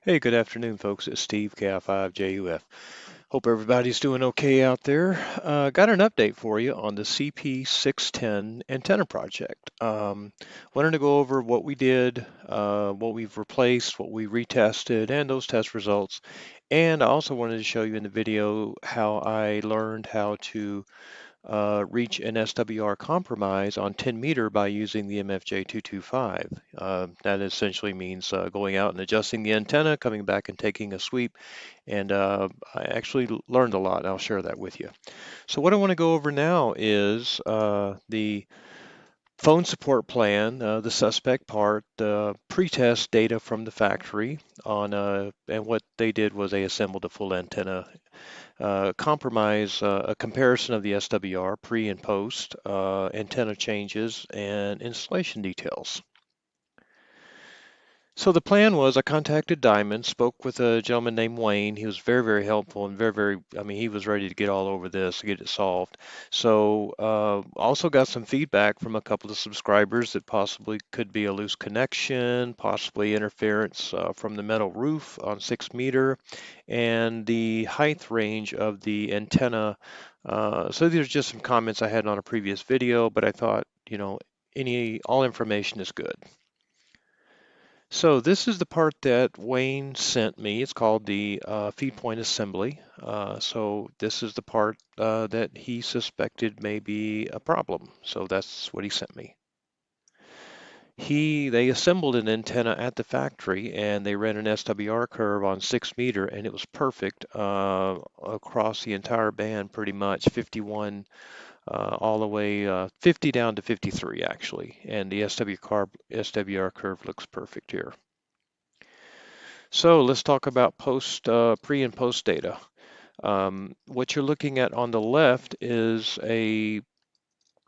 Hey, good afternoon, folks. It's Steve, KI5JUF. Hope everybody's doing okay out there. Got an update for you on the CP610 antenna project. Wanted to go over what we did, what we've replaced, what we retested, and those test results. And I also wanted to show you in the video how I learned how to reach an SWR compromise on 10 meter by using the MFG-225. That essentially means going out and adjusting the antenna, coming back and taking a sweep, and I actually learned a lot. I'll share that with you. So what I want to go over now is the phone support plan, the suspect part, the pretest data from the factory on, and what they did was they assembled a full antenna compromise, a comparison of the SWR pre and post, antenna changes, and installation details. So the plan was I contacted Diamond, spoke with a gentleman named Wayne. He was very, very helpful and I mean, he was ready to get all over this, to get it solved. So also got some feedback from a couple of subscribers that possibly could be a loose connection, possibly interference from the metal roof on 6 meter, and the height range of the antenna. So these are just some comments I had on a previous video, but I thought, all information is good. So this is the part that Wayne sent me. It's called the feed point assembly. So this is the part that he suspected may be a problem. So that's what he sent me. They assembled an antenna at the factory and they ran an SWR curve on 6 meter and it was perfect across the entire band, pretty much 51 all the way 50 down to 53 actually. And the SWR curve looks perfect here. So let's talk about pre and post data. What you're looking at on the left is a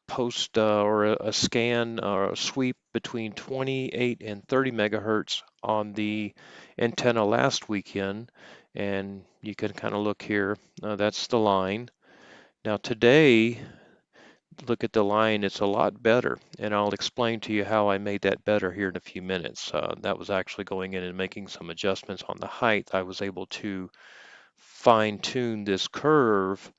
post or a scan or a sweep between 28 and 30 megahertz on the antenna last weekend. And you can kind of look here, that's the line. Now today, look at the line, it's a lot better. And I'll explain to you how I made that better here in a few minutes. That was actually going in and making some adjustments on the height. I was able to fine tune this curve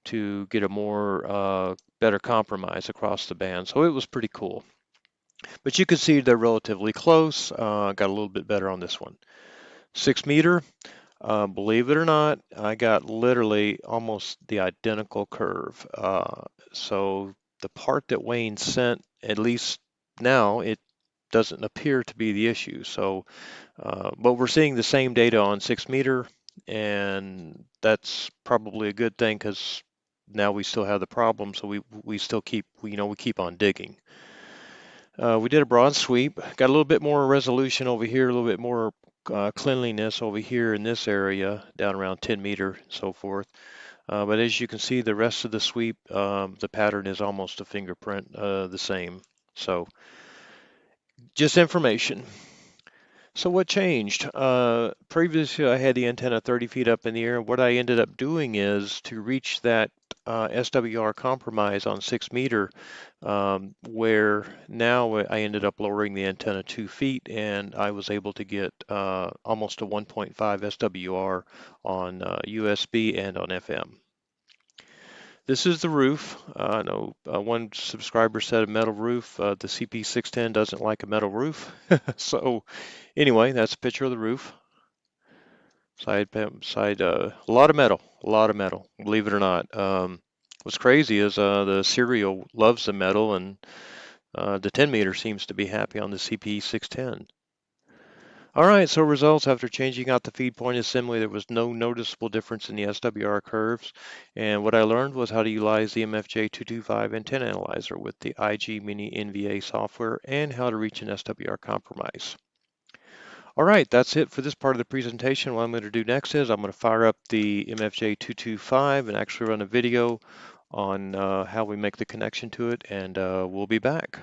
to get a more better compromise across the band. So it was pretty cool. But you can see they're relatively close. Got a little bit better on this one. 6 meter, believe it or not, I got literally almost the identical curve. So the part that Wayne sent, at least now, it doesn't appear to be the issue. So, but we're seeing the same data on 6 meter, and that's probably a good thing because now we still have the problem. So we still keep we keep on digging. We did a broad sweep, got a little bit more resolution over here, a little bit more cleanliness over here in this area, down around 10 meter, so forth. But as you can see, the rest of the sweep, the pattern is almost a fingerprint, the same. So just information. So what changed? Previously, I had the antenna 30 feet up in the air. What I ended up doing is to reach that SWR compromise on 6 meter, where now I ended up lowering the antenna 2 feet, and I was able to get almost a 1.5 SWR on USB and on FM. This is the roof. I know one subscriber said a metal roof. The CP610 doesn't like a metal roof. So anyway, that's a picture of the roof. A lot of metal, believe it or not. What's crazy is the serial loves the metal, and the 10 meter seems to be happy on the CP610. All right, so results after changing out the feed point assembly, there was no noticeable difference in the SWR curves. And what I learned was how to utilize the MFG-225 antenna analyzer with the IG Mini VNA software and how to reach an SWR compromise. All right, that's it for this part of the presentation. What I'm going to do next is I'm going to fire up the MFG-225 and actually run a video on how we make the connection to it, and we'll be back.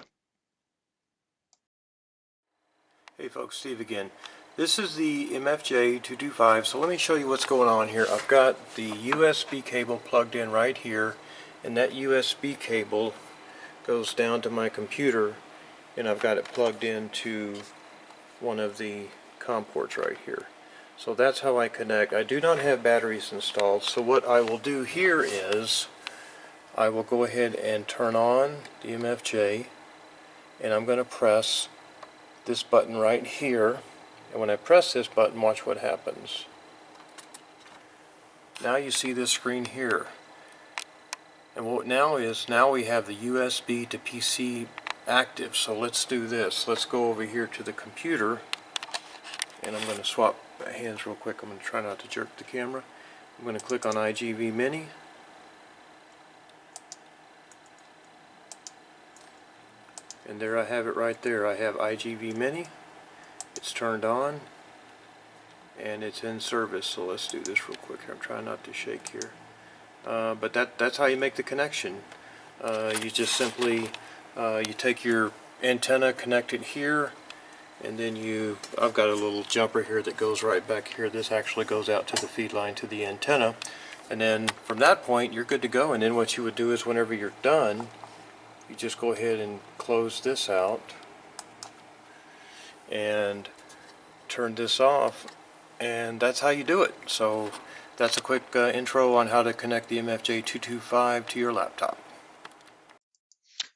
Hey folks, Steve again. This is the MFG-225, so let me show you what's going on here. I've got the USB cable plugged in right here, and that USB cable goes down to my computer, and I've got it plugged into one of the COM ports right here. So that's how I connect. I do not have batteries installed, so what I will do here is I will go ahead and turn on the MFJ, and I'm going to press this button right here, and when I press this button, watch what happens. Now you see this screen here, and what now is, now we have the USB to PC active. So let's do this. Let's go over here to the computer, and I'm going to swap hands real quick. I'm going to try not to jerk the camera. I'm going to click on IGV Mini, and there I have it right there. I have IGV Mini. It's turned on and it's in service. So let's do this real quick here. I'm trying not to shake here. But that's how you make the connection. You just simply you take your antenna, connect it here, and then I've got a little jumper here that goes right back here. This actually goes out to the feed line to the antenna, and then from that point you're good to go. And then what you would do is whenever you're done, you just go ahead and close this out and turn this off, and that's how you do it. So that's a quick intro on how to connect the MFG-225 to your laptop.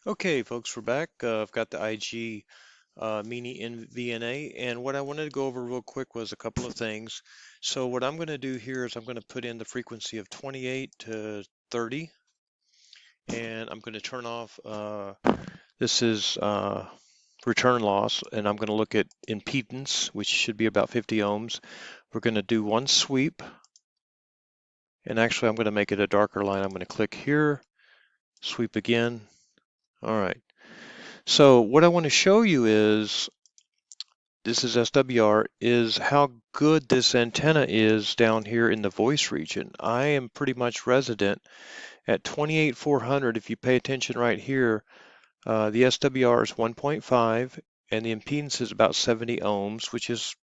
Okay, folks, we're back. I've got the IG Mini VNA, and what I wanted to go over real quick was a couple of things. So what I'm going to do here is I'm going to put in the frequency of 28 to 30, and I'm going to turn off, this is return loss, and I'm going to look at impedance, which should be about 50 ohms. We're going to do one sweep, and actually I'm going to make it a darker line. I'm going to click here, sweep again. All right. So what I want to show you is, this is SWR, is how good this antenna is down here in the voice region. I am pretty much resident at 28,400. If you pay attention right here, the SWR is 1.5 and the impedance is about 70 ohms, which is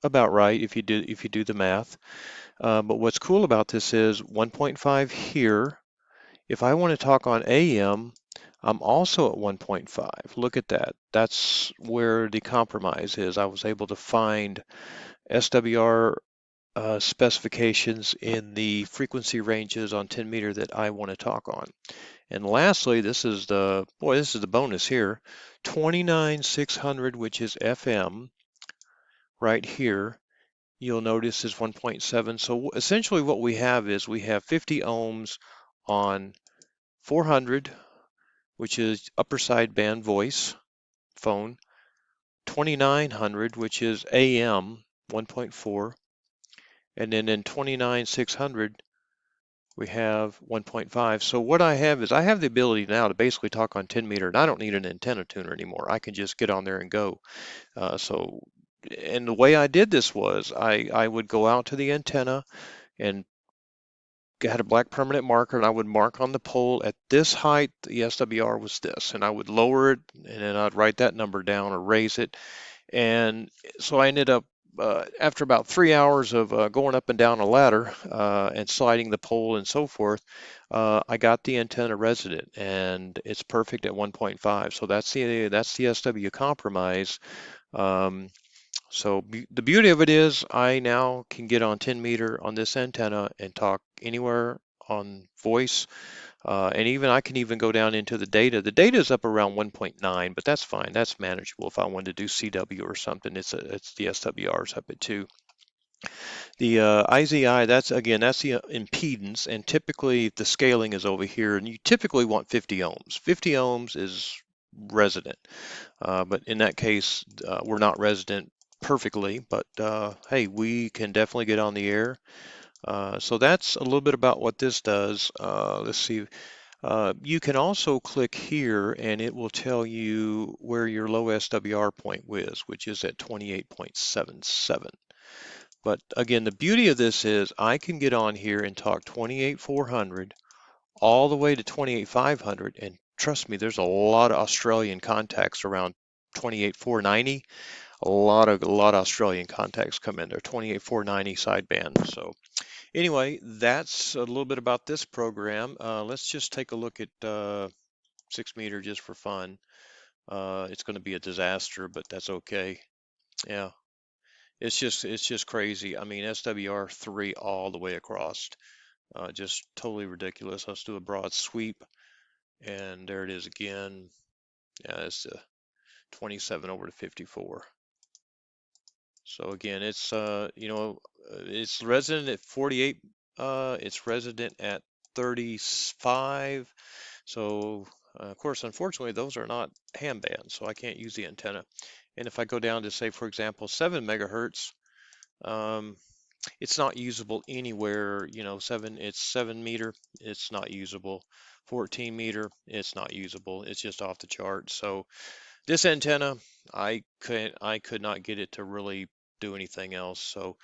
about right if you do the math. But what's cool about this is 1.5 here. If I want to talk on AM, I'm also at 1.5. Look at that. That's where the compromise is. I was able to find SWR specifications in the frequency ranges on 10 meter that I want to talk on. And lastly, this is the bonus here, 29,600, which is FM right here. You'll notice is 1.7. So essentially what we have is we have 50 ohms on 400, which is upper sideband voice phone, 2900, which is AM 1.4, and then in 29,600 we have 1.5. So what I have is I have the ability now to basically talk on 10 meter, and I don't need an antenna tuner anymore. I can just get on there and go. And the way I did this was I would go out to the antenna and had a black permanent marker, and I would mark on the pole at this height, the SWR was this, and I would lower it, and then I'd write that number down or raise it. And so I ended up, after about 3 hours of going up and down a ladder and sliding the pole and so forth, I got the antenna resident, and it's perfect at 1.5. So that's the SW compromise. So the beauty of it is I now can get on 10 meter on this antenna and talk anywhere on voice, and I can even go down into the data. The data is up around 1.9, but that's fine. That's manageable. If I wanted to do CW or something, it's the SWR's up at 2. The IZI, that's the impedance, and typically the scaling is over here, and you typically want 50 ohms. 50 ohms is resident, but in that case, we're not resident perfectly, but hey, we can definitely get on the air. So that's a little bit about what this does. Let's see. You can also click here and it will tell you where your low SWR point is, which is at 28.77. But again, the beauty of this is I can get on here and talk 28,400 all the way to 28,500, and trust me, there's a lot of Australian contacts around 28,490. A lot of Australian contacts come in there, 28,490 sideband. So anyway, that's a little bit about this program. Let's just take a look at 6 meter just for fun. It's going to be a disaster, but that's okay. Yeah. It's just crazy. I mean, SWR3 all the way across. Just totally ridiculous. Let's do a broad sweep, and there it is again. Yeah, it's 27 over to 54. So again, it's it's resident at 48. It's resident at 35. So of course, unfortunately, those are not ham bands, so I can't use the antenna. And if I go down to say, for example, 7 megahertz, um, it's not usable anywhere. It's 7 meter, it's not usable. 14 meter, it's not usable. It's just off the chart. So this antenna, I could not get it to really do anything else. So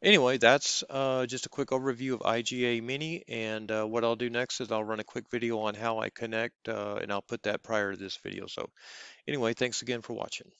anyway, that's just a quick overview of IGA Mini, and what I'll do next is I'll run a quick video on how I connect, and I'll put that prior to this video. So anyway, thanks again for watching.